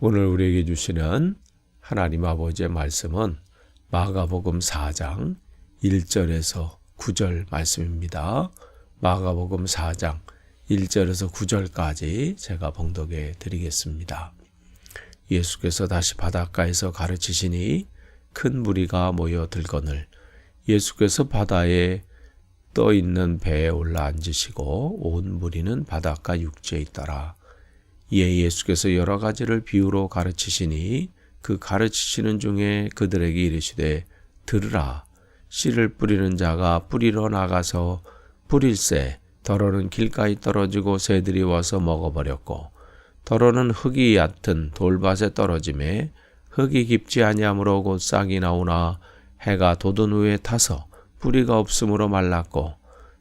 오늘 우리에게 주시는 하나님 아버지의 말씀은 마가복음 4장 1절에서 9절 말씀입니다. 마가복음 4장 1절에서 9절까지 제가 봉독해 드리겠습니다. 예수께서 다시 바닷가에서 가르치시니 큰 무리가 모여 들거늘 예수께서 바다에 떠 있는 배에 올라 앉으시고 온 무리는 바닷가 육지에 있더라. 이에 예수께서 여러 가지를 비유로 가르치시니 그 가르치시는 중에 그들에게 이르시되 들으라. 씨를 뿌리는 자가 뿌리러 나가서 뿌릴새 더러는 길가에 떨어지고 새들이 와서 먹어버렸고 더러는 흙이 얕은 돌밭에 떨어짐에 흙이 깊지 아니하므로 곧 싹이 나오나 해가 돋은 후에 타서 뿌리가 없으므로 말랐고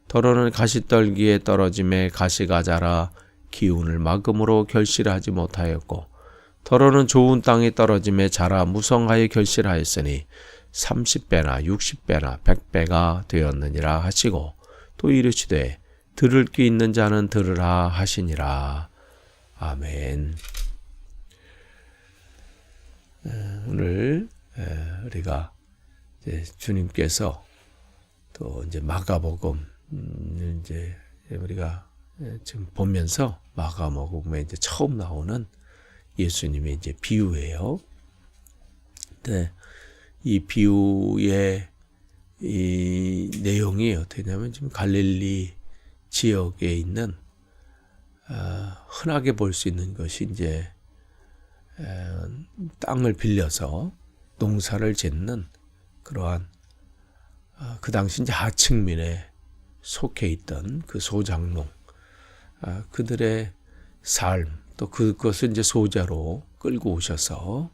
더러는 가시떨기에 떨어짐에 가시가 자라 기운을 막음으로 결실하지 못하였고 더러는 좋은 땅에 떨어짐에 자라 무성하여 결실하였으니 30배나 60배나 100배가 되었느니라 하시고 또 이르시되 들을 귀 있는 자는 들으라 하시니라. 아멘. 오늘 우리가 이제 주님께서 또 이제 마가복음 이제 우리가 지금 보면서 마가복음에 이제 처음 나오는 예수님의 이제 비유예요. 근데 이 비유의 이 내용이 어떻게 되냐면 지금 갈릴리 지역에 있는 흔하게 볼 수 있는 것이 이제 땅을 빌려서 농사를 짓는 그러한 그 당시 이제 하층민에 속해 있던 그 소장농 그들의 삶 또 그것을 이제 소재로 끌고 오셔서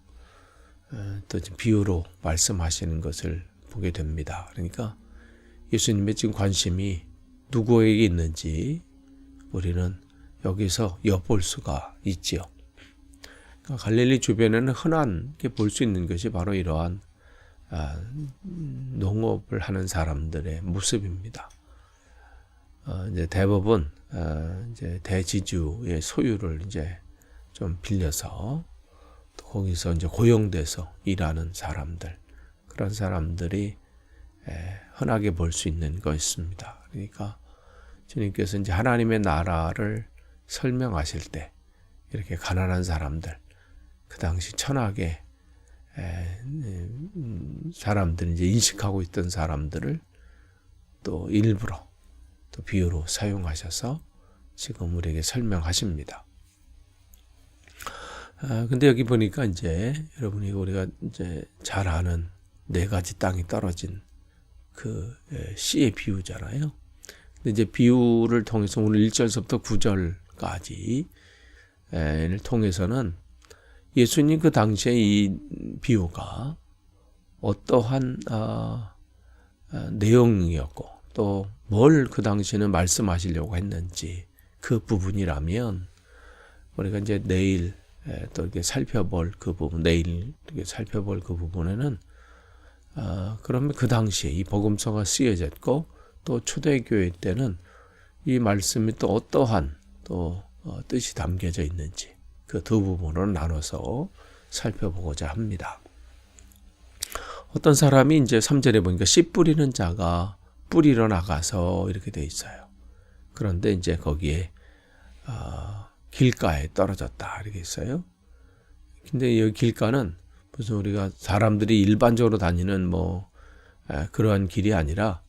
또 비유로 말씀하시는 것을 보게 됩니다. 그러니까 예수님의 지금 관심이 누구에게 있는지 우리는 여기서 엿볼 수가 있지요. 그러니까 갈릴리 주변에는 흔하게 볼 수 있는 것이 바로 이러한 농업을 하는 사람들의 모습입니다. 이제 대부분 이제 대지주의 소유를 이제 좀 빌려서 또 거기서 이제 고용돼서 일하는 사람들 그런 사람들이 흔하게 볼 수 있는 것입니다. 그러니까 주님께서 이제 하나님의 나라를 설명하실 때 이렇게 가난한 사람들 그 당시 천하게 사람들이 이제 인식하고 있던 사람들을 또 일부러 또 비유로 사용하셔서 지금 우리에게 설명하십니다. 근데 여기 보니까 이제 여러분이 우리가 이제 잘 아는 네 가지 땅이 떨어진 그 씨의 비유잖아요. 근데 이제 비유를 통해서 오늘 1절부터 9절까지를 통해서는 예수님 그 당시에 이 비유가 어떠한 내용이었고 또 뭘 그 당시에는 말씀하시려고 했는지 그 부분이라면 우리가 이제 내일 또 이렇게 살펴볼 그 부분, 내일 이렇게 살펴볼 그 부분에는 그러면 그 당시에 이 복음서가 쓰여졌고 또 초대교회 때는 이 말씀이 또 어떠한 또 뜻이 담겨져 있는지 그 두 부분으로 나눠서 살펴보고자 합니다. 어떤 사람이 이제 3절에 보니까 씨 뿌리는 자가 뿌리러 나가서 이렇게 돼 있어요. 그런데 이제 거기에 길가에 떨어졌다 이렇게 있어요. 근데 여기 길가는 무슨 우리가 사람들이 일반적으로 다니는 뭐 그러한 길이 아니라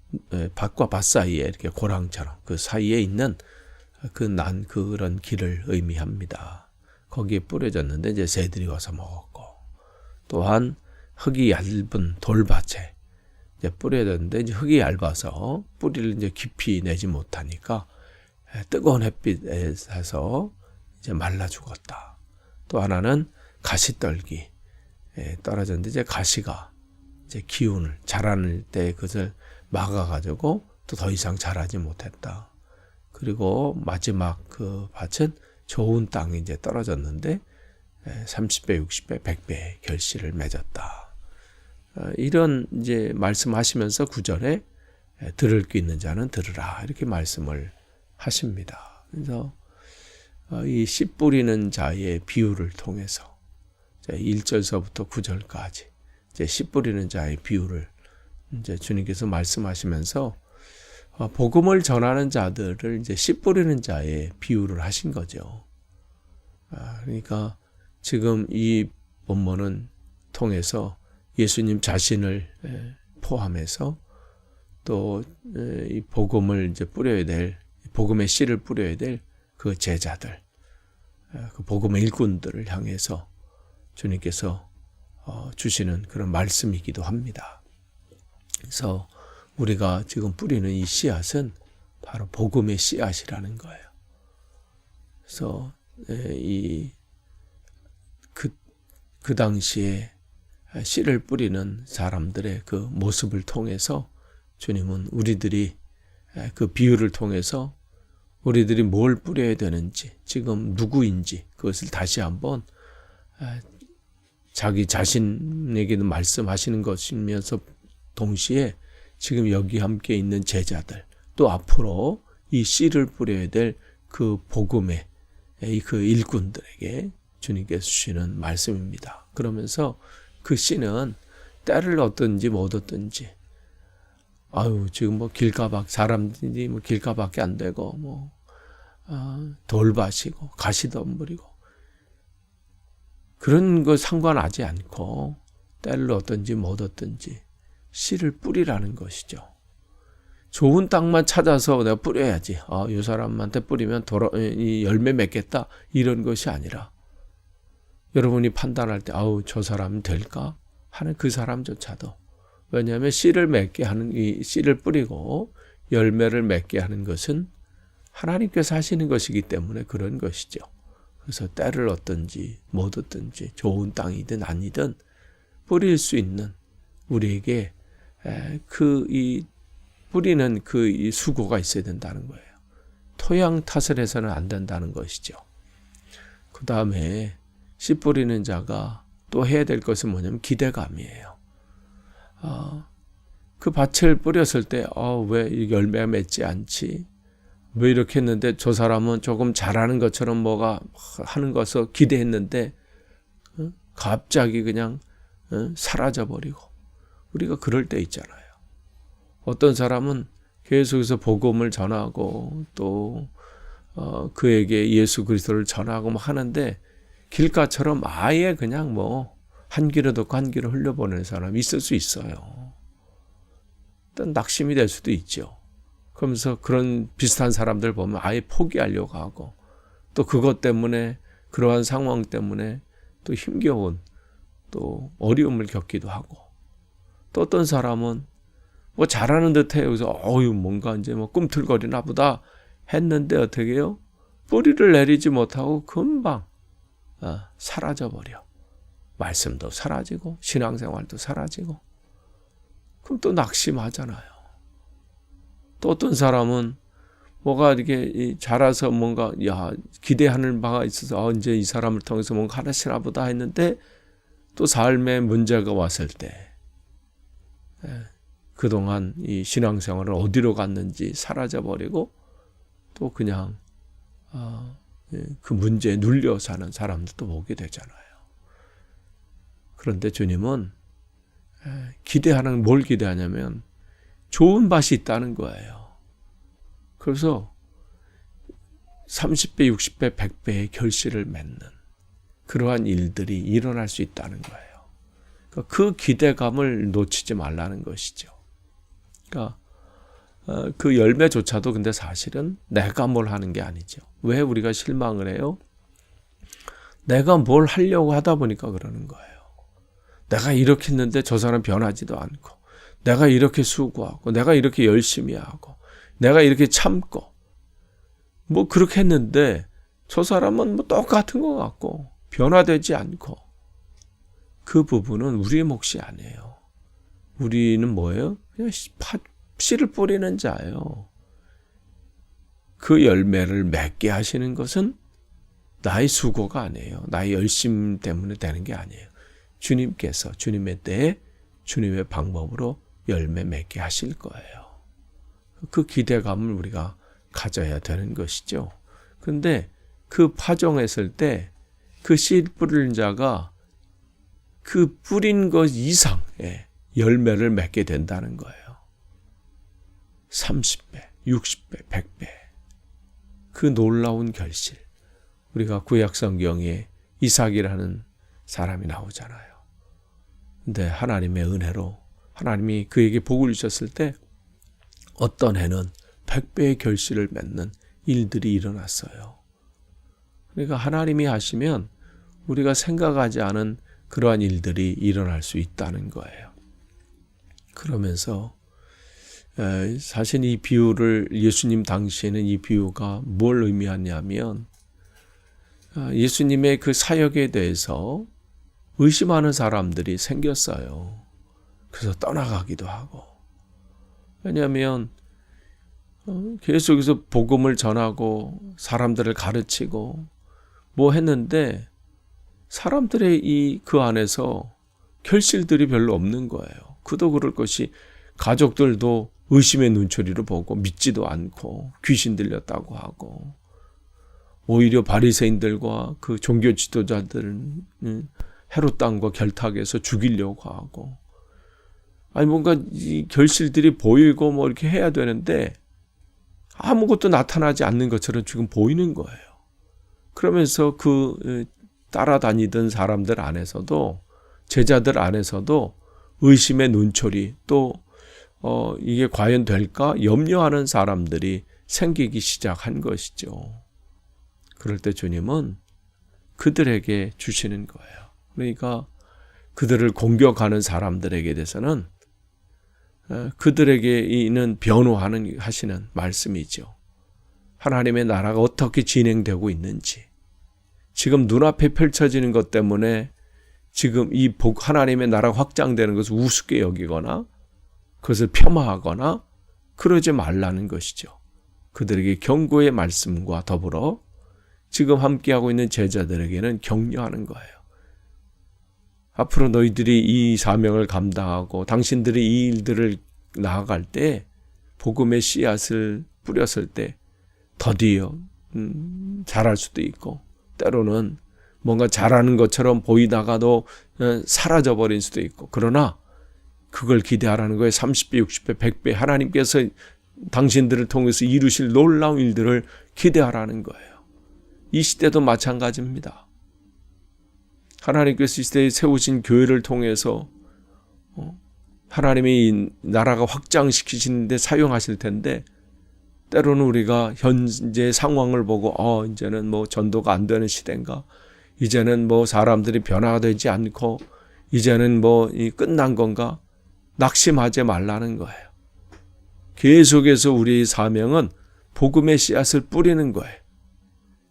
밭과 밭 사이에 이렇게 고랑처럼 그 사이에 있는 그런 길을 의미합니다. 거기에 뿌려졌는데 이제 새들이 와서 먹었고 또한 흙이 얇은 돌밭에 이제 뿌려졌는데 이제 흙이 얇아서 뿌리를 이제 깊이 내지 못하니까 뜨거운 햇빛에서 이제 말라 죽었다. 또 하나는 가시떨기 떨어졌는데 이제 가시가 이제 기운을 자라는 때 그것을 막아가지고 또 더 이상 자라지 못했다. 그리고 마지막 그 밭은 좋은 땅이 이제 떨어졌는데 30배, 60배, 100배의 결실을 맺었다. 이런 이제 말씀하시면서 9절에 들을 귀 있는 자는 들으라 이렇게 말씀을 하십니다. 그래서 이 씨 뿌리는 자의 비유를 통해서 1절서부터 9절까지 이제 씨 뿌리는 자의 비유를 이제 주님께서 말씀하시면서 복음을 전하는 자들을 이제 씨 뿌리는 자의 비유를 하신 거죠. 그러니까 지금 이 본문은 통해서 예수님 자신을 포함해서 또 이 복음을 이제 뿌려야 될, 복음의 씨를 뿌려야 될 그 제자들, 그 복음의 일꾼들을 향해서 주님께서 주시는 그런 말씀이기도 합니다. 그래서 우리가 지금 뿌리는 이 씨앗은 바로 복음의 씨앗이라는 거예요. 그래서 그 당시에 씨를 뿌리는 사람들의 그 모습을 통해서 주님은 우리들이 그 비유를 통해서 우리들이 뭘 뿌려야 되는지, 지금 누구인지 그것을 다시 한번 자기 자신에게도 말씀하시는 것이면서 동시에 지금 여기 함께 있는 제자들, 또 앞으로 이 씨를 뿌려야 될 그 복음의 그 일꾼들에게 주님께서 주시는 말씀입니다. 그러면서 그 씨는 때를 얻든지 못 얻든지, 지금 뭐 사람들이 뭐 길가밖에 안 되고, 돌밭이고, 가시덤불이고, 그런 거 상관하지 않고, 때를 얻든지 못 얻든지, 씨를 뿌리라는 것이죠. 좋은 땅만 찾아서 내가 뿌려야지. 이 사람한테 뿌리면 이 열매 맺겠다. 이런 것이 아니라, 여러분이 판단할 때, 저 사람은 될까? 하는 그 사람조차도. 왜냐하면 씨를 맺게 하는, 이 씨를 뿌리고 열매를 맺게 하는 것은 하나님께서 하시는 것이기 때문에 그런 것이죠. 그래서 때를 얻든지 못 얻든지 좋은 땅이든 아니든 뿌릴 수 있는 우리에게 이 뿌리는 이 수고가 있어야 된다는 거예요. 토양 탓을 해서는 안 된다는 것이죠. 그 다음에 씨 뿌리는 자가 또 해야 될 것은 뭐냐면 기대감이에요. 그 밭을 뿌렸을 때, 왜 열매가 맺지 않지? 왜 이렇게 했는데 저 사람은 조금 잘하는 것처럼 뭐가 하는 것을 기대했는데, 갑자기 그냥 사라져버리고. 우리가 그럴 때 있잖아요. 어떤 사람은 계속해서 복음을 전하고 또 그에게 예수 그리스도를 전하고 하는데 길가처럼 아예 그냥 한 귀로 듣고 한 귀로 흘려보내는 사람이 있을 수 있어요. 일단 낙심이 될 수도 있죠. 그러면서 그런 비슷한 사람들 보면 아예 포기하려고 하고, 또 그것 때문에, 그러한 상황 때문에 또 힘겨운 또 어려움을 겪기도 하고, 또 어떤 사람은 잘하는 듯해. 여기서 뭔가 이제 꿈틀거리나 보다 했는데 어떻게 해요? 뿌리를 내리지 못하고 금방 사라져버려. 말씀도 사라지고 신앙생활도 사라지고. 그럼 또 낙심하잖아요. 또 어떤 사람은 뭐가 이렇게 자라서 뭔가 기대하는 바가 있어서 이제 이 사람을 통해서 뭔가 하나씩 보다 했는데 또 삶에 문제가 왔을 때 그동안 이 신앙생활을 어디로 갔는지 사라져버리고 또 그냥 그 문제에 눌려 사는 사람들도 보게 되잖아요. 그런데 주님은 뭘 기대하냐면 좋은 밭이 있다는 거예요. 그래서 30배, 60배, 100배의 결실을 맺는 그러한 일들이 일어날 수 있다는 거예요. 그러니까 그 기대감을 놓치지 말라는 것이죠. 그러니까 그 열매조차도 근데 사실은 내가 뭘 하는 게 아니죠. 왜 우리가 실망을 해요? 내가 뭘 하려고 하다 보니까 그러는 거예요. 내가 이렇게 했는데 저 사람 변하지도 않고, 내가 이렇게 수고하고, 내가 이렇게 열심히 하고, 내가 이렇게 참고, 그렇게 했는데 저 사람은 똑같은 것 같고 변화되지 않고. 그 부분은 우리의 몫이 아니에요. 우리는 뭐예요? 그냥 씨를 뿌리는 자예요. 그 열매를 맺게 하시는 것은 나의 수고가 아니에요. 나의 열심 때문에 되는 게 아니에요. 주님께서 주님의 때에 주님의 방법으로 열매 맺게 하실 거예요. 그 기대감을 우리가 가져야 되는 것이죠. 근데 그 파종했을 때 그 씨 뿌리는 자가 그 뿌린 것 이상의 열매를 맺게 된다는 거예요. 30배, 60배, 100배. 그 놀라운 결실. 우리가 구약 성경에 이삭이라는 사람이 나오잖아요. 근데 하나님의 은혜로 하나님이 그에게 복을 주셨을 때 어떤 해는 100배의 결실을 맺는 일들이 일어났어요. 그러니까 하나님이 하시면 우리가 생각하지 않은 그러한 일들이 일어날 수 있다는 거예요. 그러면서 사실 이 비유를 예수님 당시에는 이 비유가 뭘 의미하냐면 예수님의 그 사역에 대해서 의심하는 사람들이 생겼어요. 그래서 떠나가기도 하고. 왜냐하면 계속해서 복음을 전하고 사람들을 가르치고 뭐 했는데 사람들의 그 안에서 결실들이 별로 없는 거예요. 그도 그럴 것이 가족들도 의심의 눈초리로 보고 믿지도 않고 귀신 들렸다고 하고 오히려 바리새인들과 그 종교 지도자들은 헤롯 왕과 결탁해서 죽이려고 하고 아니 뭔가 이 결실들이 보이고 뭐 이렇게 해야 되는데 아무것도 나타나지 않는 것처럼 지금 보이는 거예요. 그러면서 그 따라다니던 사람들 안에서도 제자들 안에서도 의심의 눈초리 또 이게 과연 될까 염려하는 사람들이 생기기 시작한 것이죠. 그럴 때 주님은 그들에게 주시는 거예요. 그러니까 그들을 공격하는 사람들에게 대해서는 그들에게 있는 하시는 말씀이죠. 하나님의 나라가 어떻게 진행되고 있는지 지금 눈앞에 펼쳐지는 것 때문에 지금 이 하나님의 나라가 확장되는 것을 우습게 여기거나 그것을 폄하하거나 그러지 말라는 것이죠. 그들에게 경고의 말씀과 더불어 지금 함께하고 있는 제자들에게는 격려하는 거예요. 앞으로 너희들이 이 사명을 감당하고 당신들이 이 일들을 나아갈 때 복음의 씨앗을 뿌렸을 때 더디어 잘할 수도 있고 때로는 뭔가 잘하는 것처럼 보이다가도 사라져버릴 수도 있고 그러나 그걸 기대하라는 거예요. 30배, 60배, 100배 하나님께서 당신들을 통해서 이루실 놀라운 일들을 기대하라는 거예요. 이 시대도 마찬가지입니다. 하나님께서 이 시대에 세우신 교회를 통해서 하나님의 이 나라가 확장시키시는데 사용하실 텐데 때로는 우리가 현재 상황을 보고 이제는 뭐 전도가 안 되는 시대인가 이제는 뭐 사람들이 변화되지 않고 이제는 뭐 끝난 건가 낙심하지 말라는 거예요. 계속해서 우리의 사명은 복음의 씨앗을 뿌리는 거예요.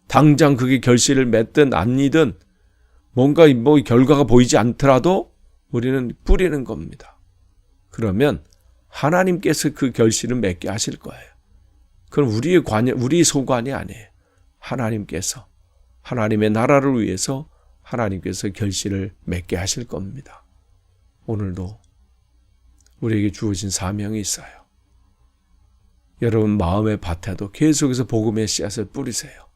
당장 그게 결실을 맺든 아니든 뭔가 뭐 결과가 보이지 않더라도 우리는 뿌리는 겁니다. 그러면 하나님께서 그 결실을 맺게 하실 거예요. 그건 우리의 소관이 아니에요. 하나님께서 하나님의 나라를 위해서 하나님께서 결실을 맺게 하실 겁니다. 오늘도 우리에게 주어진 사명이 있어요. 여러분 마음의 밭에도 계속해서 복음의 씨앗을 뿌리세요.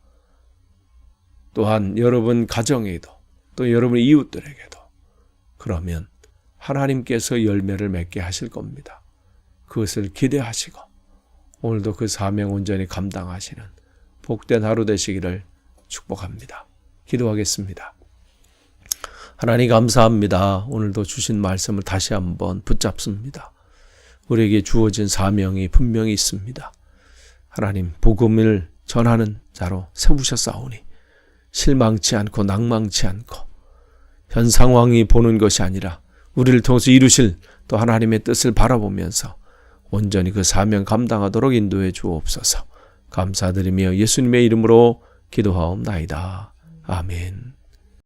또한 여러분 가정에도 또 여러분 이웃들에게도 그러면 하나님께서 열매를 맺게 하실 겁니다. 그것을 기대하시고 오늘도 그 사명 온전히 감당하시는 복된 하루 되시기를 축복합니다. 기도하겠습니다. 하나님 감사합니다. 오늘도 주신 말씀을 다시 한번 붙잡습니다. 우리에게 주어진 사명이 분명히 있습니다. 하나님 복음을 전하는 자로 세우셨사오니 실망치 않고 낭망치 않고 현 상황이 보는 것이 아니라 우리를 통해서 이루실 또 하나님의 뜻을 바라보면서 온전히 그 사명 감당하도록 인도해 주옵소서. 감사드리며 예수님의 이름으로 기도하옵나이다. 아멘.